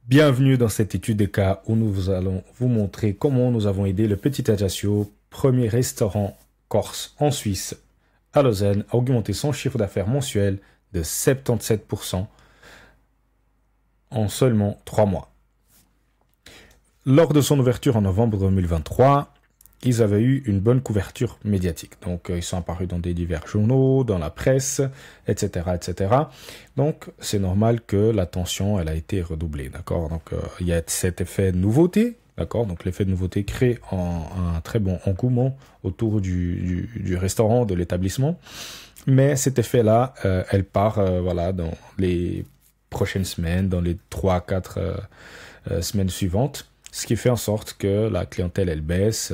Bienvenue dans cette étude de cas où nous allons vous montrer comment nous avons aidé le Petit Ajaccio, premier restaurant corse en Suisse, à Lausanne, à augmenter son chiffre d'affaires mensuel de 77% en seulement 3 mois. Lors de son ouverture en novembre 2023, ils avaient eu une bonne couverture médiatique. Donc, ils sont apparus dans des divers journaux, dans la presse, etc., etc. Donc, c'est normal que l'attention, elle a été redoublée, d'accord? Donc, il y a cet effet de nouveauté, d'accord? Donc, l'effet de nouveauté crée un très bon engouement autour du restaurant, de l'établissement. Mais cet effet-là, elle part, voilà, dans les prochaines semaines, dans les 3-4 semaines suivantes. Ce qui fait en sorte que la clientèle, elle baisse,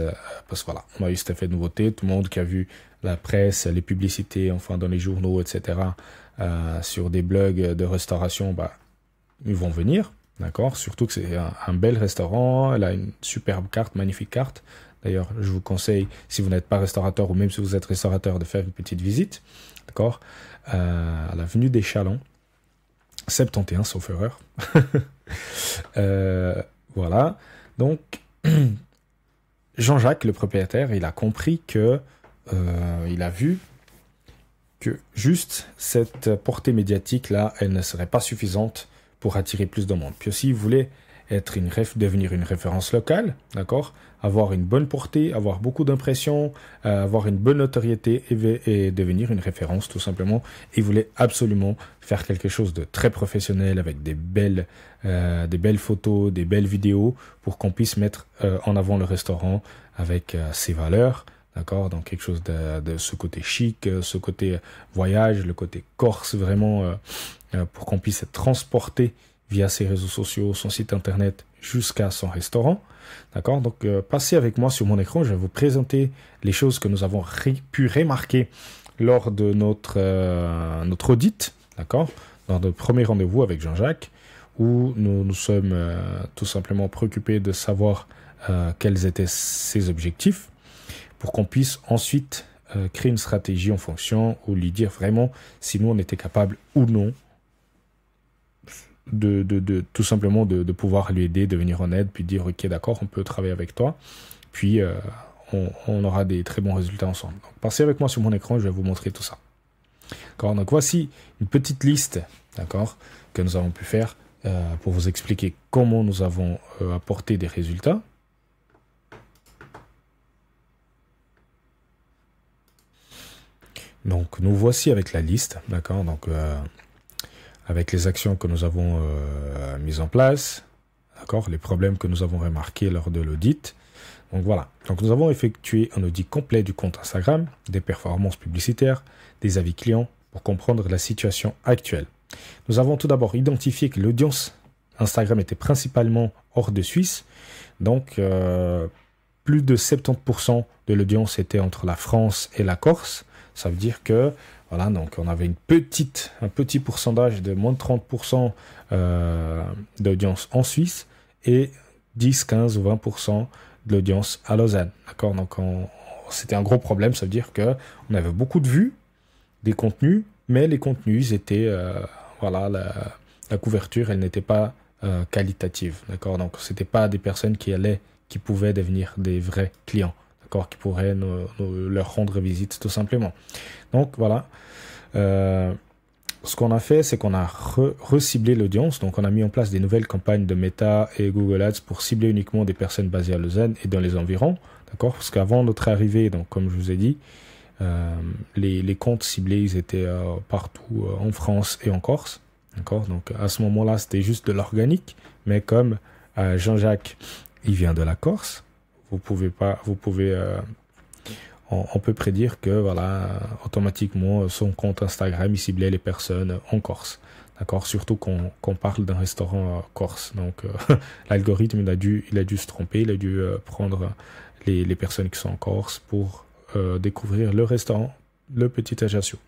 parce que voilà, on a eu cet effet de nouveauté. Tout le monde qui a vu la presse, les publicités, enfin dans les journaux, etc., sur des blogs de restauration, bah, ils vont venir, d'accord? Surtout que c'est un bel restaurant, elle a une superbe carte, magnifique carte. D'ailleurs, je vous conseille, si vous n'êtes pas restaurateur ou même si vous êtes restaurateur, de faire une petite visite, d'accord? À l'avenue des Chalons, 71, sauf erreur. Voilà, donc Jean-Jacques, le propriétaire, il a compris que, il a vu que juste cette portée médiatique-là, elle ne serait pas suffisante pour attirer plus de monde. Puis aussi, il voulait devenir une référence locale, d'accord, avoir une bonne portée, avoir beaucoup d'impressions, avoir une bonne notoriété et devenir une référence tout simplement. Il voulait absolument faire quelque chose de très professionnel avec des belles photos, des belles vidéos pour qu'on puisse mettre en avant le restaurant avec ses valeurs. D'accord, donc quelque chose de ce côté chic, ce côté voyage, le côté corse, vraiment, pour qu'on puisse être transporté via ses réseaux sociaux, son site internet, jusqu'à son restaurant. D'accord, donc passez avec moi sur mon écran, je vais vous présenter les choses que nous avons pu remarquer lors de notre audit, d'accord, dans notre premier rendez-vous avec Jean-Jacques, où nous nous sommes tout simplement préoccupés de savoir quels étaient ses objectifs, pour qu'on puisse ensuite créer une stratégie en fonction ou lui dire vraiment si nous on était capable ou non tout simplement de pouvoir lui aider, de venir en aide, puis dire ok d'accord, on peut travailler avec toi, puis on aura des très bons résultats ensemble. Donc passez avec moi sur mon écran, je vais vous montrer tout ça. D'accord, donc voici une petite liste, d'accord, que nous avons pu faire pour vous expliquer comment nous avons apporté des résultats. Donc, nous voici avec la liste, d'accord, donc avec les actions que nous avons mises en place, d'accord, les problèmes que nous avons remarqués lors de l'audit. Donc voilà, donc nous avons effectué un audit complet du compte Instagram, des performances publicitaires, des avis clients pour comprendre la situation actuelle. Nous avons tout d'abord identifié que l'audience Instagram était principalement hors de Suisse, donc plus de 70% de l'audience était entre la France et la Corse. Ça veut dire que, voilà, donc on avait un petit pourcentage de moins de 30% d'audience en Suisse et 10, 15 ou 20% de l'audience à Lausanne. D'accord, donc c'était un gros problème. Ça veut dire qu'on avait beaucoup de vues, des contenus, mais les contenus étaient, voilà, la couverture, elle n'était pas qualitative. D'accord, donc c'était pas des personnes qui pouvaient devenir des vrais clients. Qui pourraient leur rendre visite tout simplement. Donc voilà, ce qu'on a fait, c'est qu'on a reciblé l'audience. Donc on a mis en place des nouvelles campagnes de Meta et Google Ads pour cibler uniquement des personnes basées à Lausanne et dans les environs. D'accord, parce qu'avant notre arrivée, donc comme je vous ai dit, les comptes ciblés, ils étaient partout en France et en Corse. D'accord, donc à ce moment-là, c'était juste de l'organique. Mais comme Jean-Jacques, il vient de la Corse, on peut prédire que voilà, automatiquement son compte Instagram il ciblait les personnes en Corse, d'accord, surtout qu'on parle d'un restaurant corse. Donc l'algorithme il a dû se tromper, il a dû prendre les personnes qui sont en Corse pour découvrir le restaurant, le Petit Ajaccio.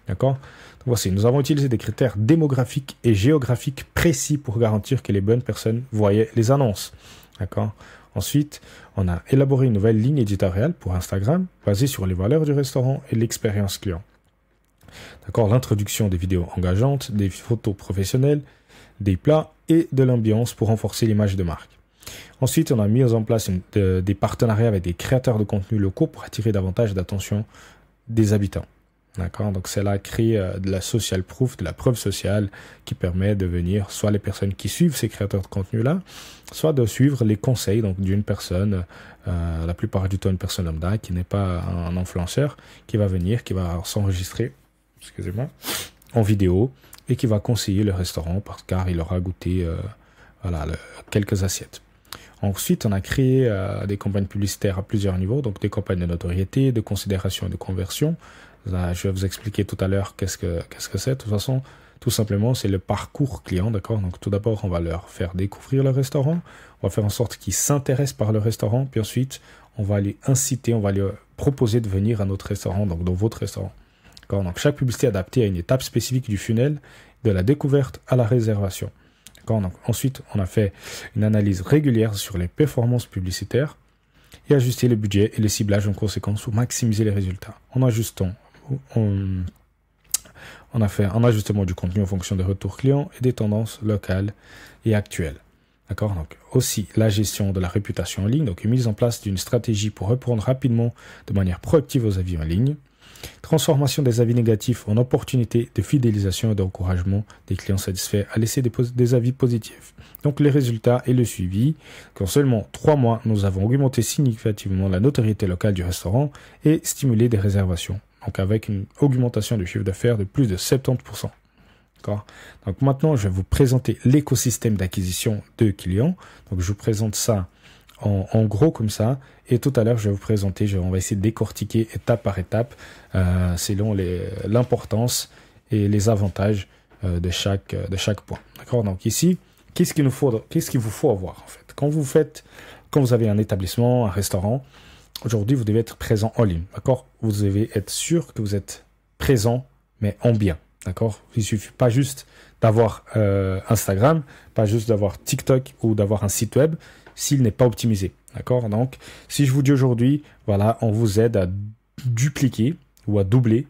D'accord. Voici, nous avons utilisé des critères démographiques et géographiques précis pour garantir que les bonnes personnes voyaient les annonces. D'accord. Ensuite, on a élaboré une nouvelle ligne éditoriale pour Instagram basée sur les valeurs du restaurant et l'expérience client. D'accord, l'introduction des vidéos engageantes, des photos professionnelles, des plats et de l'ambiance pour renforcer l'image de marque. Ensuite, on a mis en place des partenariats avec des créateurs de contenu locaux pour attirer davantage d'attention des habitants. D'accord? Donc, c'est là créer de la social proof, de la preuve sociale qui permet de venir, soit les personnes qui suivent ces créateurs de contenu-là, soit de suivre les conseils donc d'une personne, la plupart du temps une personne lambda qui n'est pas un influenceur, qui va venir, qui va s'enregistrer, excusez-moi, en vidéo et qui va conseiller le restaurant car il aura goûté quelques assiettes. Ensuite, on a créé des campagnes publicitaires à plusieurs niveaux, donc des campagnes de notoriété, de considération et de conversion. Là, je vais vous expliquer tout à l'heure qu'est-ce que c'est. De toute façon, tout simplement, c'est le parcours client, d'accord? Donc, tout d'abord, on va leur faire découvrir le restaurant. On va faire en sorte qu'ils s'intéressent par le restaurant. Puis ensuite, on va les inciter, on va les proposer de venir à notre restaurant, donc dans votre restaurant. D'accord? Donc, chaque publicité est adaptée à une étape spécifique du funnel, de la découverte à la réservation. D'accord? Donc, ensuite, on a fait une analyse régulière sur les performances publicitaires et ajuster le budget et le ciblage en conséquence pour maximiser les résultats. On a fait un ajustement du contenu en fonction des retours clients et des tendances locales et actuelles. D'accord? Donc, aussi la gestion de la réputation en ligne, donc une mise en place d'une stratégie pour répondre rapidement de manière proactive aux avis en ligne. Transformation des avis négatifs en opportunité de fidélisation et d'encouragement des clients satisfaits à laisser des avis positifs. Donc les résultats et le suivi. En seulement 3 mois, nous avons augmenté significativement la notoriété locale du restaurant et stimulé des réservations. Donc avec une augmentation du chiffre d'affaires de plus de 70%. D'accord? Donc maintenant, je vais vous présenter l'écosystème d'acquisition de clients. Donc je vous présente ça en gros comme ça, et tout à l'heure je vais vous présenter, on va essayer de décortiquer étape par étape selon l'importance et les avantages de chaque point. D'accord? Donc ici, qu'est-ce qu'il vous faut avoir en fait? Quand vous avez un établissement, un restaurant, aujourd'hui vous devez être présent en ligne. D'accord? Vous devez être sûr que vous êtes présent, mais en bien. D'accord? Il suffit pas juste d'avoir Instagram, pas juste d'avoir TikTok ou d'avoir un site web s'il n'est pas optimisé. D'accord? Donc, si je vous dis aujourd'hui, voilà, on vous aide à dupliquer ou à doubler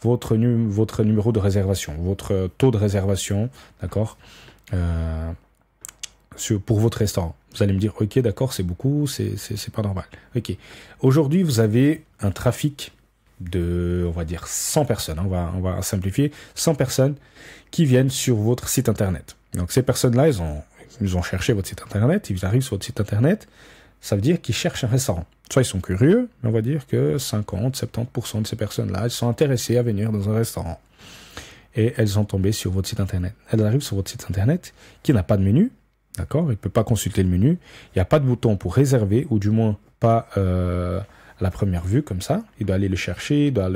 votre numéro de réservation, votre taux de réservation, d'accord, pour votre restaurant. Vous allez me dire, ok, d'accord, c'est beaucoup, c'est pas normal. Ok. Aujourd'hui, vous avez un trafic de, on va dire, 100 personnes. On va simplifier. 100 personnes qui viennent sur votre site internet. Donc, ces personnes-là, ils ont cherché votre site internet, ils arrivent sur votre site internet, ça veut dire qu'ils cherchent un restaurant. Soit ils sont curieux, mais on va dire que 50-70% de ces personnes-là, elles sont intéressées à venir dans un restaurant. Et elles sont tombées sur votre site internet. Elles arrivent sur votre site internet qui n'a pas de menu, d'accord? Il ne peut pas consulter le menu. Il n'y a pas de bouton pour réserver, ou du moins pas à la première vue comme ça. Il doit aller le chercher, il doit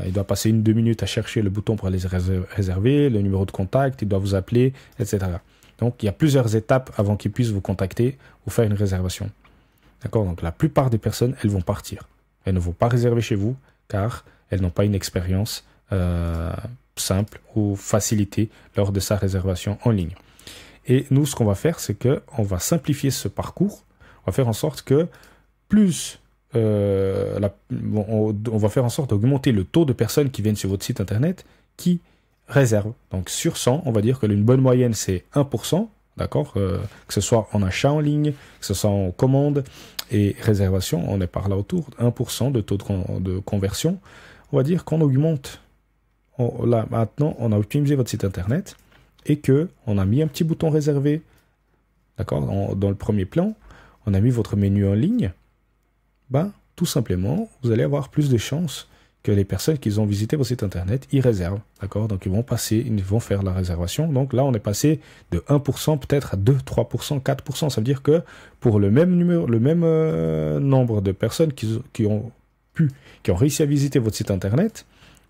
il doit passer 1-2 minutes à chercher le bouton pour aller réserver, le numéro de contact, il doit vous appeler, etc. Donc, il y a plusieurs étapes avant qu'il puisse vous contacter ou faire une réservation. D'accord? Donc, la plupart des personnes, elles vont partir. Elles ne vont pas réserver chez vous car elles n'ont pas une expérience simple ou facilitée lors de sa réservation en ligne. Et nous, ce qu'on va faire, c'est qu'on va simplifier ce parcours. On va faire en sorte que on va faire en sorte d'augmenter le taux de personnes qui viennent sur votre site internet qui réservent. Donc sur 100, on va dire que une bonne moyenne c'est 1%, d'accord, que ce soit en achat en ligne, que ce soit en commande et réservation, on est par là autour de 1% de taux de conversion. On va dire qu'on augmente. Là maintenant, on a optimisé votre site internet et que on a mis un petit bouton réservé, d'accord, dans le premier plan, on a mis votre menu en ligne. Tout simplement, vous allez avoir plus de chances que les personnes qui ont visité votre site internet y réservent. D'accord? Donc, ils vont faire la réservation. Donc là, on est passé de 1% peut-être à 2, 3%, 4%. Ça veut dire que pour le même nombre de personnes qui ont réussi à visiter votre site internet,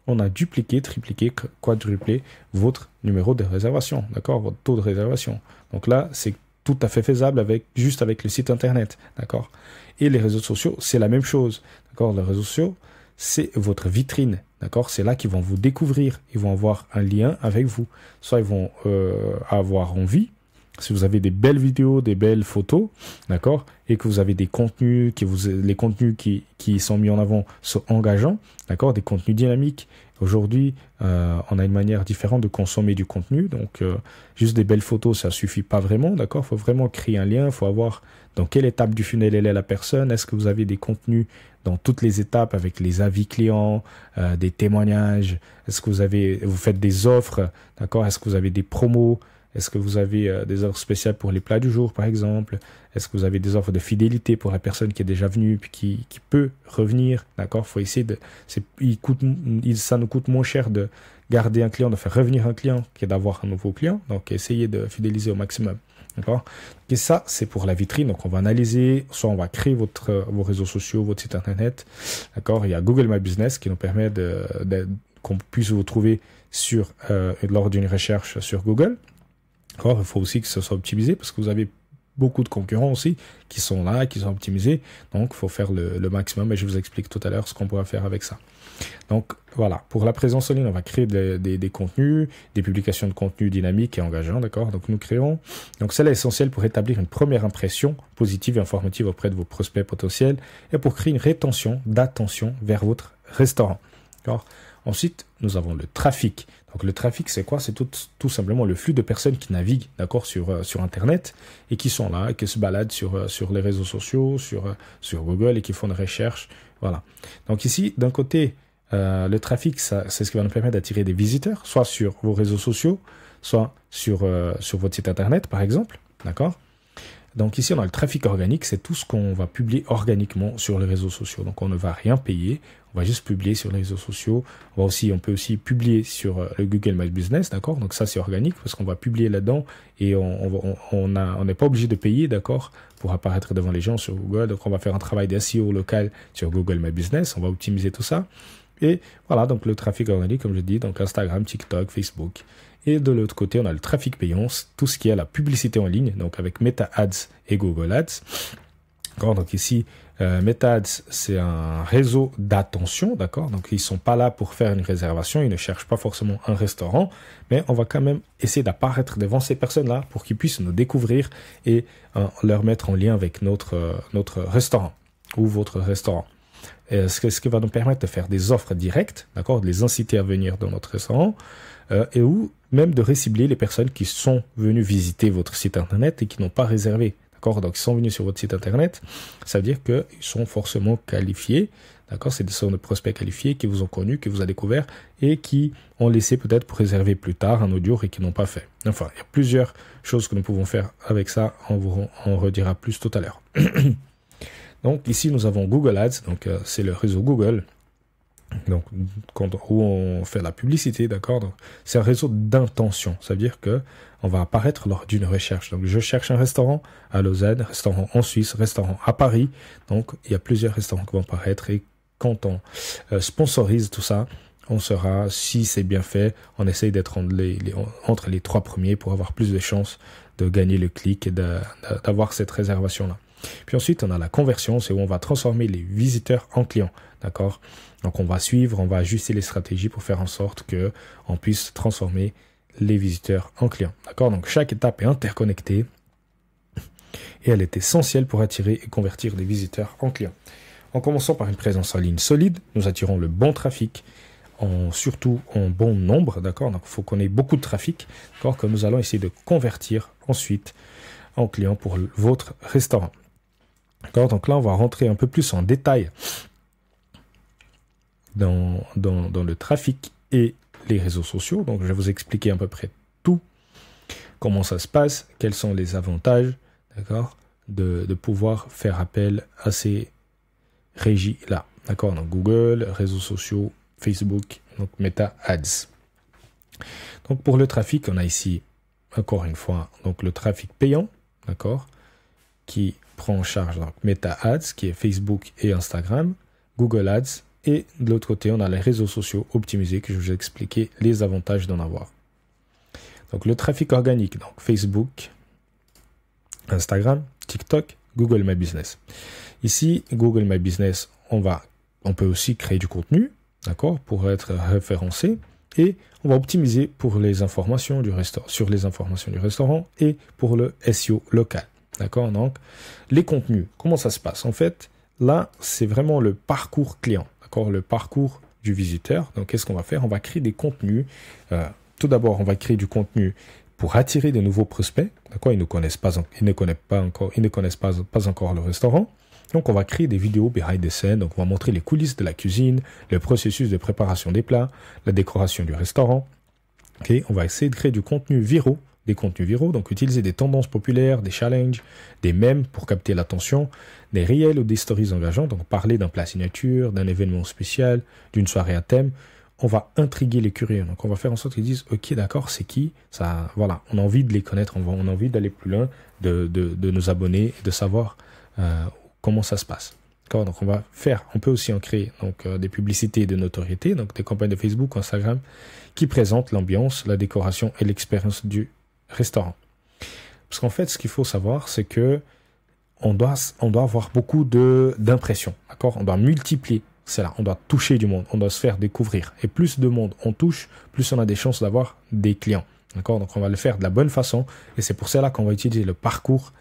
on a dupliqué, tripliqué, quadruplé votre numéro de réservation. D'accord? Votre taux de réservation. Donc là, c'est tout à fait faisable juste avec le site internet, d'accord? Et les réseaux sociaux, c'est la même chose, d'accord? Les réseaux sociaux, c'est votre vitrine, d'accord? C'est là qu'ils vont vous découvrir, ils vont avoir un lien avec vous. Soit ils vont avoir envie si vous avez des belles vidéos, des belles photos, d'accord, et que vous avez des contenus, les contenus qui sont mis en avant sont engageants, d'accord, des contenus dynamiques. Aujourd'hui, on a une manière différente de consommer du contenu, donc juste des belles photos, ça suffit pas vraiment, d'accord. Il faut vraiment créer un lien, il faut avoir dans quelle étape du funnel elle est la personne. Est-ce que vous avez des contenus dans toutes les étapes avec les avis clients, des témoignages. Est-ce que vous faites des offres, d'accord? Est-ce que vous avez des promos? Est-ce que vous avez des offres spéciales pour les plats du jour, par exemple? Est-ce que vous avez des offres de fidélité pour la personne qui est déjà venue puis qui peut revenir, d'accord? Faut essayer ça nous coûte moins cher de garder un client, de faire revenir un client que d'avoir un nouveau client. Donc, essayez de fidéliser au maximum. D'accord? Et ça, c'est pour la vitrine. Donc, on va analyser, soit on va créer vos réseaux sociaux, votre site internet. D'accord? Il y a Google My Business qui nous permet qu'on puisse vous trouver lors d'une recherche sur Google. D'accord? Il faut aussi que ce soit optimisé parce que vous avez beaucoup de concurrents aussi qui sont là, qui sont optimisés. Donc, il faut faire le maximum et je vous explique tout à l'heure ce qu'on pourra faire avec ça. Donc, voilà. Pour la présence en ligne, on va créer des contenus, des publications de contenu dynamiques et engageants, d'accord? Donc, nous créons. Donc, c'est là essentiel pour établir une première impression positive et informative auprès de vos prospects potentiels et pour créer une rétention d'attention vers votre restaurant, d'accord? Ensuite, nous avons le trafic. Donc, le trafic, c'est quoi? C'est tout simplement le flux de personnes qui naviguent, d'accord, sur Internet et qui sont là, qui se baladent sur les réseaux sociaux, sur Google et qui font des recherches. Voilà. Donc, ici, d'un côté, le trafic, c'est ce qui va nous permettre d'attirer des visiteurs, soit sur vos réseaux sociaux, soit sur votre site Internet, par exemple, d'accord? Donc ici, on a le trafic organique, c'est tout ce qu'on va publier organiquement sur les réseaux sociaux. Donc on ne va rien payer, on va juste publier sur les réseaux sociaux. On peut aussi publier sur le Google My Business, d'accord? Donc ça, c'est organique parce qu'on va publier là-dedans et on n'est pas obligé de payer, d'accord, pour apparaître devant les gens sur Google. Donc on va faire un travail d'SEO local sur Google My Business, on va optimiser tout ça. Et voilà, donc le trafic organique, comme je dis, donc Instagram, TikTok, Facebook. Et de l'autre côté, on a le trafic payant, tout ce qui est la publicité en ligne, donc avec Meta Ads et Google Ads. D'accord, donc ici, Meta Ads, c'est un réseau d'attention, d'accord? Donc ils sont pas là pour faire une réservation, ils ne cherchent pas forcément un restaurant, mais on va quand même essayer d'apparaître devant ces personnes-là pour qu'ils puissent nous découvrir et leur mettre en lien avec notre restaurant ou votre restaurant. Ce qui va nous permettre de faire des offres directes, d'accord, de les inciter à venir dans notre restaurant, et ou même de récibler les personnes qui sont venues visiter votre site internet et qui n'ont pas réservé, d'accord. Donc, ils sont venus sur votre site internet, ça veut dire qu'ils sont forcément qualifiés, d'accord. C'est des prospects qualifiés qui vous ont connu, qui vous ont découvert et qui ont laissé peut-être pour réserver plus tard un audio et qui n'ont pas fait. Enfin, il y a plusieurs choses que nous pouvons faire avec ça, on redira plus tout à l'heure. Donc ici, nous avons Google Ads, donc c'est le réseau Google, donc où on fait la publicité, d'accord. Donc c'est un réseau d'intention, ça veut dire que on va apparaître lors d'une recherche. Donc je cherche un restaurant à Lausanne, restaurant en Suisse, restaurant à Paris. Donc il y a plusieurs restaurants qui vont apparaître et quand on sponsorise tout ça, on sera, si c'est bien fait, on essaye d'être entre les 3 premiers pour avoir plus de chances de gagner le clic et d'avoir cette réservation-là. Puis ensuite, on a la conversion, c'est où on va transformer les visiteurs en clients, d'accord? Donc, on va suivre, on va ajuster les stratégies pour faire en sorte que on puisse transformer les visiteurs en clients, d'accord? Donc, chaque étape est interconnectée et elle est essentielle pour attirer et convertir les visiteurs en clients. En commençant par une présence en ligne solide, nous attirons le bon trafic, surtout en bon nombre, d'accord? Donc, il faut qu'on ait beaucoup de trafic, d'accord? Que nous allons essayer de convertir ensuite en clients pour votre restaurant. D'accord, donc là, on va rentrer un peu plus en détail dans le trafic et les réseaux sociaux. Donc, je vais vous expliquer à peu près tout, comment ça se passe, quels sont les avantages, d'accord, de pouvoir faire appel à ces régies-là. D'accord, donc Google, réseaux sociaux, Facebook, donc Meta Ads. Donc, pour le trafic, on a ici, encore une fois, donc le trafic payant, d'accord, qui prend en charge donc Meta Ads, qui est Facebook et Instagram, Google Ads, et de l'autre côté, on a les réseaux sociaux optimisés que je vous ai expliqué les avantages d'en avoir. Donc, le trafic organique, donc Facebook, Instagram, TikTok, Google My Business. Ici, Google My Business, on peut aussi créer du contenu, d'accord, pour être référencé, et on va optimiser pour les informations du restaurant, sur les informations du restaurant et pour le SEO local. D'accord? Donc, les contenus, comment ça se passe? En fait, là, c'est vraiment le parcours client, d'accord? Le parcours du visiteur. Donc, qu'est-ce qu'on va faire? On va créer des contenus. Tout d'abord, on va créer du contenu pour attirer de nouveaux prospects. D'accord? Ils ne connaissent pas encore le restaurant. Donc, on va créer des vidéos behind the scene. Donc, on va montrer les coulisses de la cuisine, le processus de préparation des plats, la décoration du restaurant. Okay? On va essayer de créer du contenu viraux, des contenus viraux. Donc, utiliser des tendances populaires, des challenges, des mèmes pour capter l'attention, des réels ou des stories engageantes. Donc, parler d'un plat signature, d'un événement spécial, d'une soirée à thème. On va intriguer les curieux. Donc, on va faire en sorte qu'ils disent, OK, d'accord, c'est qui? Ça, voilà, on a envie de les connaître, on a envie d'aller plus loin, de nous abonner et de savoir comment ça se passe. Donc, on peut aussi en créer donc, des publicités de notoriété, donc des campagnes de Facebook, Instagram, qui présentent l'ambiance, la décoration et l'expérience du restaurant. Parce qu'en fait, ce qu'il faut savoir, c'est que on doit avoir beaucoup d'impressions. D'accord? On doit multiplier. C'est là, on doit toucher du monde, on doit se faire découvrir. Et plus de monde on touche, plus on a des chances d'avoir des clients. D'accord? Donc, on va le faire de la bonne façon. Et c'est pour cela qu'on va utiliser le parcours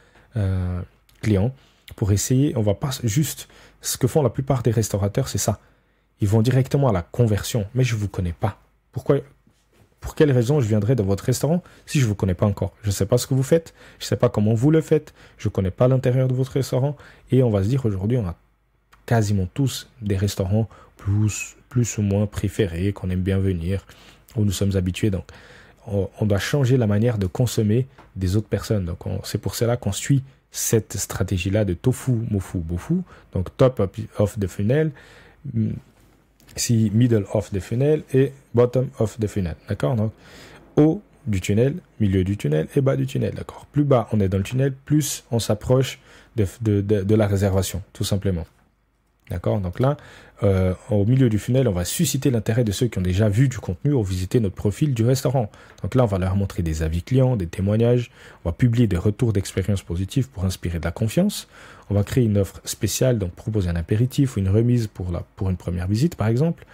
client pour essayer. On va pas juste... Ce que font la plupart des restaurateurs, c'est ça. Ils vont directement à la conversion. Mais je ne vous connais pas. Pourquoi? Pour quelle raison je viendrai dans votre restaurant si je ne vous connais pas encore? Je ne sais pas ce que vous faites. Je ne sais pas comment vous le faites. Je ne connais pas l'intérieur de votre restaurant. Et on va se dire aujourd'hui, on a quasiment tous des restaurants plus ou moins préférés, qu'on aime bien venir, où nous sommes habitués. Donc, on doit changer la manière de consommer des autres personnes. Donc, c'est pour cela qu'on suit cette stratégie-là de tofu, mofu, bofu. Donc, top of the funnel, middle of the funnel et bottom of the funnel. D'accord? Donc, haut du tunnel, milieu du tunnel et bas du tunnel. D'accord? Plus bas on est dans le tunnel, plus on s'approche de la réservation, tout simplement. D'accord? Donc là, au milieu du funnel, on va susciter l'intérêt de ceux qui ont déjà vu du contenu ou visité notre profil du restaurant. Donc là, on va leur montrer des avis clients, des témoignages. On va publier des retours d'expériences positives pour inspirer de la confiance. On va créer une offre spéciale, donc proposer un apéritif ou une remise pour une première visite, par exemple.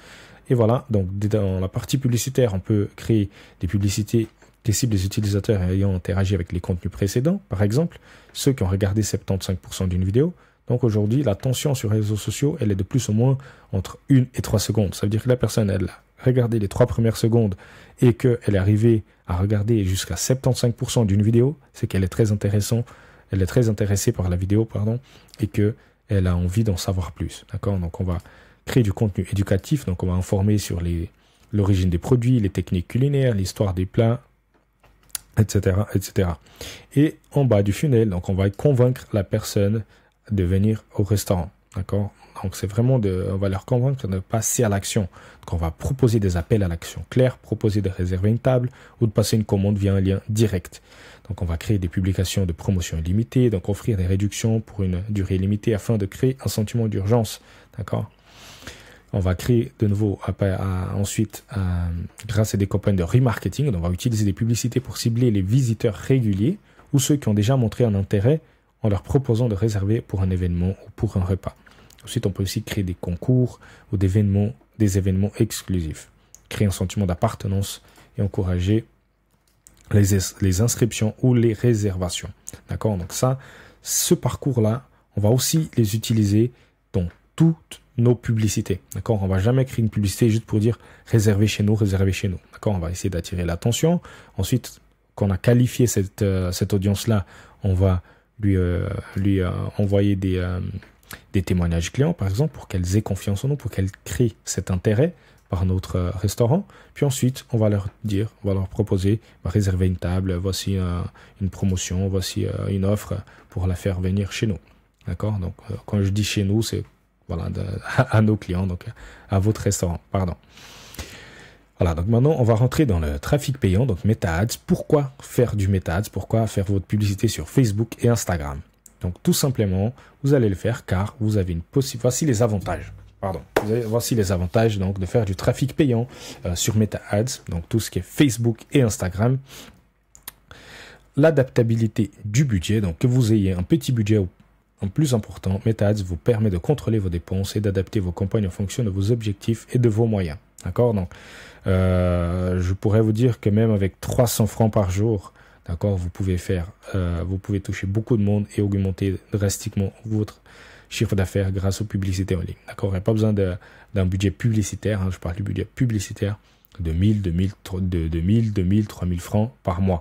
Et voilà, donc dans la partie publicitaire, on peut créer des publicités qui ciblent les utilisateurs ayant interagi avec les contenus précédents. Par exemple, ceux qui ont regardé 75% d'une vidéo. Donc aujourd'hui, la tension sur les réseaux sociaux, elle est de plus ou moins entre 1 et 3 secondes. Ça veut dire que la personne, elle a regardé les 3 premières secondes et qu'elle est arrivée à regarder jusqu'à 75% d'une vidéo, c'est qu'elle est très intéressée par la vidéo, pardon, et qu'elle a envie d'en savoir plus. D'accord? Donc on va créer du contenu éducatif, donc on va informer sur l'origine des produits, les techniques culinaires, l'histoire des plats, etc., etc. Et en bas du funnel, donc on va convaincre la personne de venir au restaurant, d'accord? Donc c'est vraiment on va leur convaincre de passer à l'action. Donc on va proposer des appels à l'action clairs, proposer de réserver une table ou de passer une commande via un lien direct. Donc on va créer des publications de promotion illimitée, donc offrir des réductions pour une durée limitée afin de créer un sentiment d'urgence, d'accord? On va créer de nouveau ensuite grâce à des campagnes de remarketing, on va utiliser des publicités pour cibler les visiteurs réguliers ou ceux qui ont déjà montré un intérêt en leur proposant de réserver pour un événement ou pour un repas. Ensuite, on peut aussi créer des concours ou des événements exclusifs, créer un sentiment d'appartenance et encourager les inscriptions ou les réservations. D'accord? Donc ça, ce parcours-là, on va aussi les utiliser dans toutes nos publicités. D'accord? On va jamais créer une publicité juste pour dire réservez chez nous, réservez chez nous. D'accord? On va essayer d'attirer l'attention. Ensuite, quand on a qualifié cette audience-là, on va lui envoyer des témoignages clients, par exemple, pour qu'elles aient confiance en nous, pour qu'elles créent cet intérêt par notre restaurant. Puis ensuite, on va leur proposer, réserver une table, voici une promotion, voici une offre pour la faire venir chez nous. D'accord? Donc, quand je dis chez nous, c'est voilà, à nos clients, donc à votre restaurant, pardon. Voilà, donc maintenant, on va rentrer dans le trafic payant, donc Meta Ads. Pourquoi faire du Meta Ads? Pourquoi faire votre publicité sur Facebook et Instagram? Donc, tout simplement, vous allez le faire car vous avez une possibilité. Voici les avantages. Voici les avantages donc, de faire du trafic payant sur Meta Ads, donc tout ce qui est Facebook et Instagram. L'adaptabilité du budget, donc que vous ayez un petit budget ou un plus important, Meta Ads vous permet de contrôler vos dépenses et d'adapter vos campagnes en fonction de vos objectifs et de vos moyens. D'accord? Donc, je pourrais vous dire que même avec 300 francs par jour, d'accord, vous pouvez toucher beaucoup de monde et augmenter drastiquement votre chiffre d'affaires grâce aux publicités en ligne. D'accord? Il n'y a pas besoin d'un budget publicitaire. Hein, je parle du budget publicitaire de 1000, 2000, 3000 francs par mois.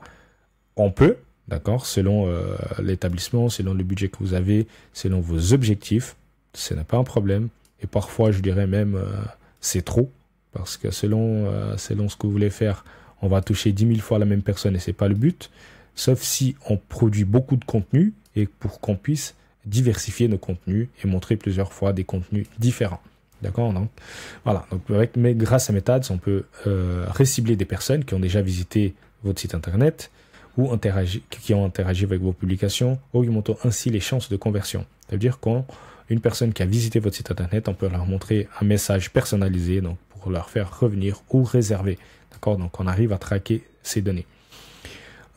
On peut, d'accord, selon l'établissement, selon le budget que vous avez, selon vos objectifs, ce n'est pas un problème. Et parfois, je dirais même, c'est trop. Parce que selon ce que vous voulez faire, on va toucher 10 000 fois la même personne et ce n'est pas le but. Sauf si on produit beaucoup de contenu et pour qu'on puisse diversifier nos contenus et montrer plusieurs fois des contenus différents. D'accord? Donc, voilà. Donc, grâce à MetaAds, on peut recibler des personnes qui ont déjà visité votre site internet ou qui ont interagi avec vos publications, augmentant ainsi les chances de conversion. Ça veut dire qu'une personne qui a visité votre site internet, on peut leur montrer un message personnalisé donc pour leur faire revenir ou réserver. D'accord? Donc, on arrive à traquer ces données.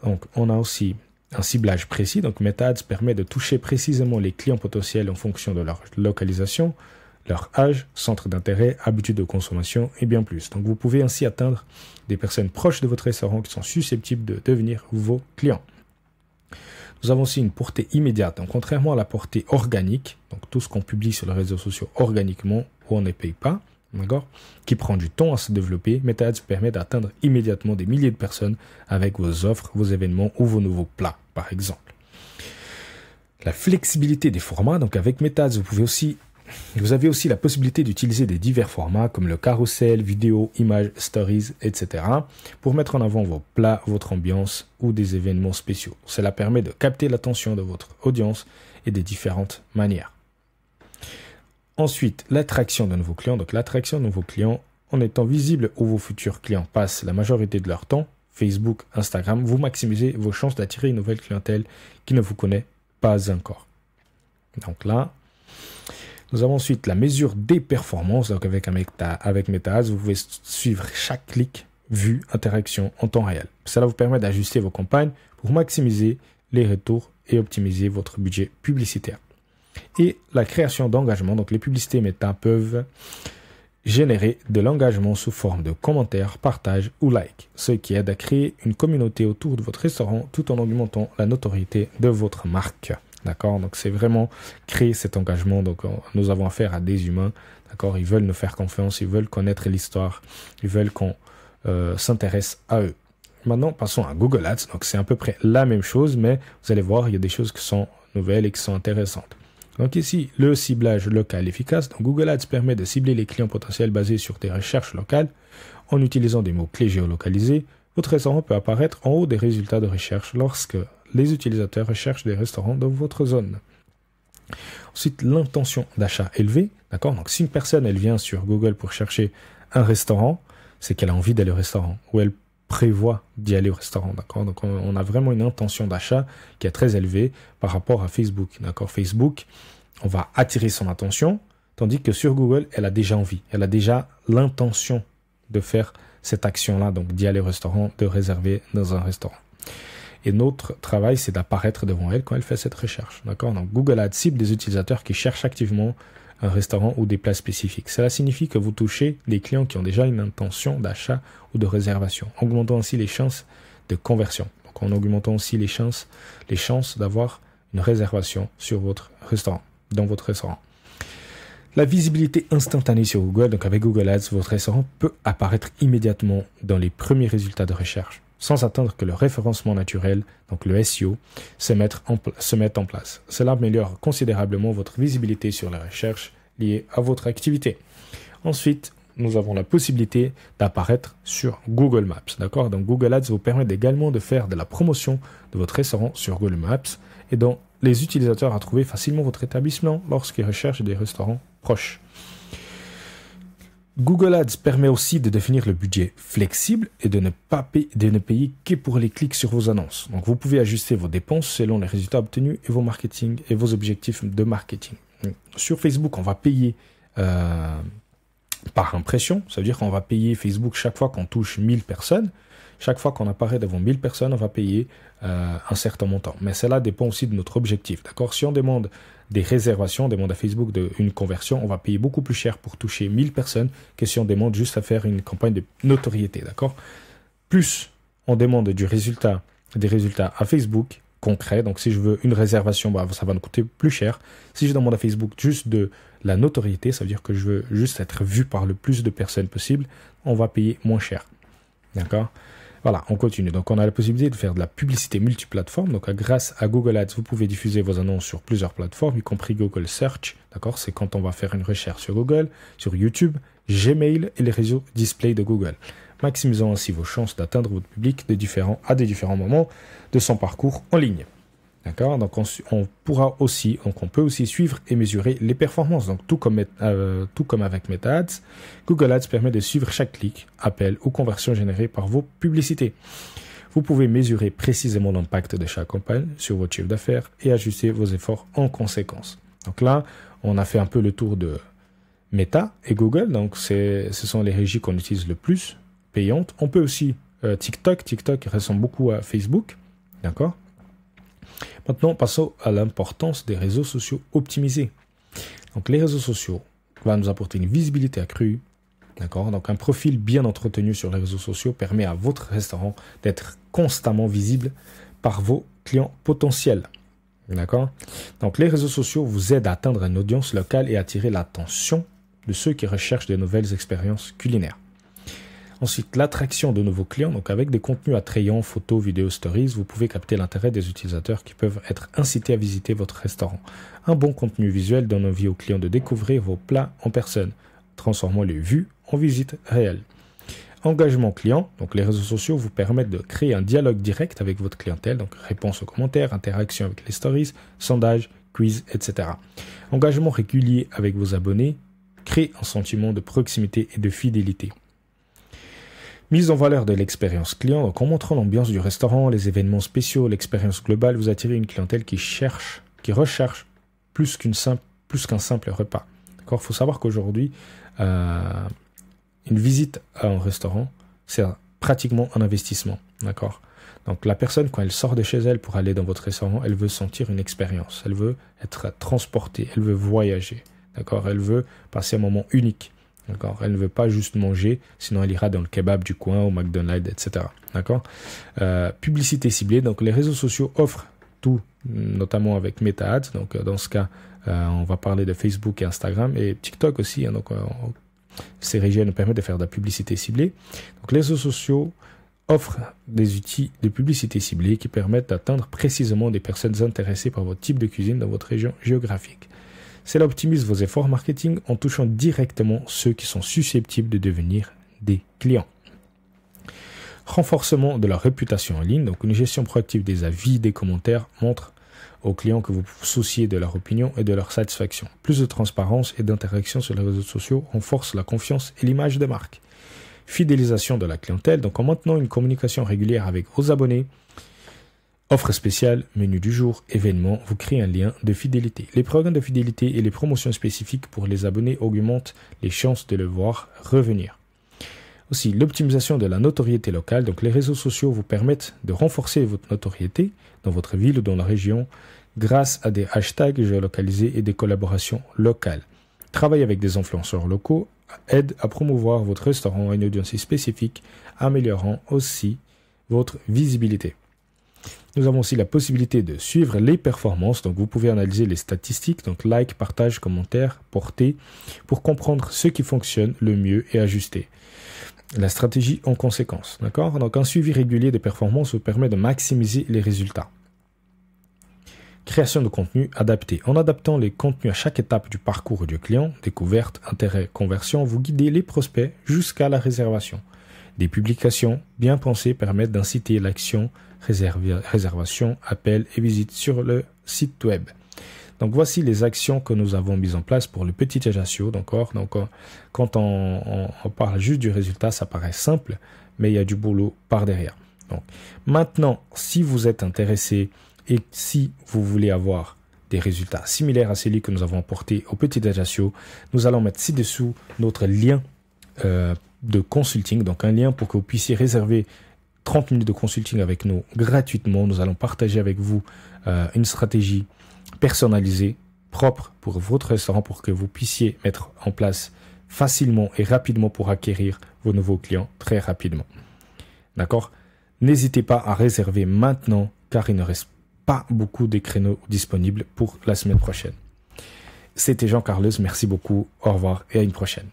Donc, on a aussi un ciblage précis. Donc, MetaAds permet de toucher précisément les clients potentiels en fonction de leur localisation, leur âge, centre d'intérêt, habitude de consommation et bien plus. Donc, vous pouvez ainsi atteindre des personnes proches de votre restaurant qui sont susceptibles de devenir vos clients. Nous avons aussi une portée immédiate. Donc, contrairement à la portée organique, donc tout ce qu'on publie sur les réseaux sociaux organiquement où on ne paye pas, d'accord, qui prend du temps à se développer, MetaAds permet d'atteindre immédiatement des milliers de personnes avec vos offres, vos événements ou vos nouveaux plats, par exemple. La flexibilité des formats. Donc, avec MetaAds, vous avez aussi la possibilité d'utiliser des divers formats comme le carrousel, vidéo, images, stories, etc. pour mettre en avant vos plats, votre ambiance ou des événements spéciaux. Cela permet de capter l'attention de votre audience et de différentes manières. Ensuite, l'attraction de nouveaux clients. Donc, l'attraction de nouveaux clients en étant visible où vos futurs clients passent la majorité de leur temps, Facebook, Instagram, vous maximisez vos chances d'attirer une nouvelle clientèle qui ne vous connaît pas encore. Donc là, nous avons ensuite la mesure des performances. Donc avec MetaAds, vous pouvez suivre chaque clic, vue, interaction en temps réel. Cela vous permet d'ajuster vos campagnes pour maximiser les retours et optimiser votre budget publicitaire. Et la création d'engagement. Donc les publicités Meta peuvent générer de l'engagement sous forme de commentaires, partages ou likes, ce qui aide à créer une communauté autour de votre restaurant tout en augmentant la notoriété de votre marque. D'accord? Donc, c'est vraiment créer cet engagement. Donc, nous avons affaire à des humains. D'accord? Ils veulent nous faire confiance. Ils veulent connaître l'histoire. Ils veulent qu'on s'intéresse à eux. Maintenant, passons à Google Ads. Donc, c'est à peu près la même chose, mais vous allez voir, il y a des choses qui sont nouvelles et qui sont intéressantes. Donc, ici, le ciblage local efficace. Donc, Google Ads permet de cibler les clients potentiels basés sur des recherches locales en utilisant des mots-clés géolocalisés. Votre restaurant peut apparaître en haut des résultats de recherche lorsque les utilisateurs recherchent des restaurants dans votre zone. Ensuite, l'intention d'achat élevée. D'accord? Donc, si une personne elle vient sur Google pour chercher un restaurant, c'est qu'elle a envie d'aller au restaurant ou elle prévoit d'y aller au restaurant. D'accord? Donc, on a vraiment une intention d'achat qui est très élevée par rapport à Facebook. D'accord? Facebook, on va attirer son attention, tandis que sur Google, elle a déjà envie. Elle a déjà l'intention de faire cette action-là, donc d'y aller au restaurant, de réserver dans un restaurant. Et notre travail, c'est d'apparaître devant elle quand elle fait cette recherche. D'accord? Donc, Google Ads cible des utilisateurs qui cherchent activement un restaurant ou des plats spécifiques. Cela signifie que vous touchez les clients qui ont déjà une intention d'achat ou de réservation, augmentant ainsi les chances de conversion. Donc, en augmentant aussi les chances d'avoir une réservation sur votre restaurant, dans votre restaurant. La visibilité instantanée sur Google. Donc, avec Google Ads, votre restaurant peut apparaître immédiatement dans les premiers résultats de recherche, sans attendre que le référencement naturel, donc le SEO, se mette en place. Cela améliore considérablement votre visibilité sur les recherches liées à votre activité. Ensuite, nous avons la possibilité d'apparaître sur Google Maps. D'accord? Donc, Google Ads vous permet également de faire de la promotion de votre restaurant sur Google Maps et dont les utilisateurs à trouver facilement votre établissement lorsqu'ils recherchent des restaurants proches. Google Ads permet aussi de définir le budget flexible et de ne payer que pour les clics sur vos annonces. Donc, vous pouvez ajuster vos dépenses selon les résultats obtenus et vos objectifs de marketing. Sur Facebook, on va payer par impression. Ça veut dire qu'on va payer Facebook chaque fois qu'on touche 1000 personnes. chaque fois qu'on apparaît devant 1000 personnes, on va payer un certain montant. Mais cela dépend aussi de notre objectif, d'accord? Si on demande des réservations, on demande à Facebook une conversion, on va payer beaucoup plus cher pour toucher 1000 personnes que si on demande juste à faire une campagne de notoriété, d'accord? Plus on demande des résultats à Facebook concrets, donc si je veux une réservation, bah, ça va me coûter plus cher. Si je demande à Facebook juste de la notoriété, ça veut dire que je veux juste être vu par le plus de personnes possible, on va payer moins cher, d'accord? Voilà, on continue. Donc, on a la possibilité de faire de la publicité multiplateforme. Donc, grâce à Google Ads, vous pouvez diffuser vos annonces sur plusieurs plateformes, y compris Google Search. D'accord? C'est quand on va faire une recherche sur Google, sur YouTube, Gmail et les réseaux display de Google. Maximisant ainsi vos chances d'atteindre votre public à des différents moments de son parcours en ligne. D'accord? Donc, on peut aussi suivre et mesurer les performances. Donc, tout comme avec Meta Ads, Google Ads permet de suivre chaque clic, appel ou conversion générée par vos publicités. Vous pouvez mesurer précisément l'impact de chaque campagne sur votre chiffre d'affaires et ajuster vos efforts en conséquence. Donc là, on a fait un peu le tour de Meta et Google. Donc, ce sont les régies qu'on utilise le plus, payantes. On peut aussi TikTok. TikTok ressemble beaucoup à Facebook. D'accord? Maintenant, passons à l'importance des réseaux sociaux optimisés. Donc, les réseaux sociaux vont nous apporter une visibilité accrue. D'accord? Donc, un profil bien entretenu sur les réseaux sociaux permet à votre restaurant d'être constamment visible par vos clients potentiels. D'accord? Donc, les réseaux sociaux vous aident à atteindre une audience locale et attirer l'attention de ceux qui recherchent de nouvelles expériences culinaires. Ensuite, l'attraction de nouveaux clients. Donc, avec des contenus attrayants, photos, vidéos, stories, vous pouvez capter l'intérêt des utilisateurs qui peuvent être incités à visiter votre restaurant. Un bon contenu visuel donne envie aux clients de découvrir vos plats en personne, transformant les vues en visites réelles. Engagement client. Donc, les réseaux sociaux vous permettent de créer un dialogue direct avec votre clientèle. Donc, réponse aux commentaires, interaction avec les stories, sondages, quiz, etc. Engagement régulier avec vos abonnés crée un sentiment de proximité et de fidélité. Mise en valeur de l'expérience client, donc en montrant l'ambiance du restaurant, les événements spéciaux, l'expérience globale, vous attirez une clientèle qui recherche plus qu'un simple repas. D'accord? Il faut savoir qu'aujourd'hui, une visite à un restaurant, c'est pratiquement un investissement. D'accord? Donc la personne, quand elle sort de chez elle pour aller dans votre restaurant, elle veut sentir une expérience, elle veut être transportée, elle veut voyager. D'accord? Elle veut passer un moment unique. D'accord? Elle ne veut pas juste manger, sinon elle ira dans le kebab du coin, au McDonald's, etc. D'accord? Publicité ciblée. Donc, les réseaux sociaux offrent tout, notamment avec Meta Ads. Donc, dans ce cas, on va parler de Facebook et Instagram et TikTok aussi. Hein, donc, ces régies nous permettent de faire de la publicité ciblée. Donc, les réseaux sociaux offrent des outils de publicité ciblée qui permettent d'atteindre précisément des personnes intéressées par votre type de cuisine dans votre région géographique. Cela optimise vos efforts marketing en touchant directement ceux qui sont susceptibles de devenir des clients. Renforcement de leur réputation en ligne. Donc, une gestion proactive des avis, des commentaires montre aux clients que vous vous souciez de leur opinion et de leur satisfaction. Plus de transparence et d'interaction sur les réseaux sociaux renforce la confiance et l'image de marque. Fidélisation de la clientèle. Donc, en maintenant une communication régulière avec vos abonnés, offre spéciale, menu du jour, événements, vous créez un lien de fidélité. Les programmes de fidélité et les promotions spécifiques pour les abonnés augmentent les chances de le voir revenir. Aussi, l'optimisation de la notoriété locale. Donc, les réseaux sociaux vous permettent de renforcer votre notoriété dans votre ville ou dans la région grâce à des hashtags géolocalisés et des collaborations locales. Travailler avec des influenceurs locaux aide à promouvoir votre restaurant à une audience spécifique, améliorant aussi votre visibilité. Nous avons aussi la possibilité de suivre les performances. Donc, vous pouvez analyser les statistiques, donc like, partage, commentaires, portée, pour comprendre ce qui fonctionne le mieux et ajuster la stratégie en conséquence. D'accord? Donc, un suivi régulier des performances vous permet de maximiser les résultats. Création de contenu adapté. En adaptant les contenus à chaque étape du parcours du client, découverte, intérêt, conversion, vous guidez les prospects jusqu'à la réservation. Des publications bien pensées permettent d'inciter l'action réservation, appel et visite sur le site web. Donc, voici les actions que nous avons mises en place pour le petit Ajaccio. Donc, quand on parle juste du résultat, ça paraît simple, mais il y a du boulot par derrière. Donc, maintenant, si vous êtes intéressé et si vous voulez avoir des résultats similaires à celui que nous avons apporté au petit Ajaccio, nous allons mettre ci-dessous notre lien de consulting, donc un lien pour que vous puissiez réserver 30 minutes de consulting avec nous gratuitement. Nous allons partager avec vous une stratégie personnalisée, propre pour votre restaurant, pour que vous puissiez mettre en place facilement et rapidement pour acquérir vos nouveaux clients très rapidement. D'accord? N'hésitez pas à réserver maintenant car il ne reste pas beaucoup de créneaux disponibles pour la semaine prochaine. C'était Jean Carlos, merci beaucoup, au revoir et à une prochaine.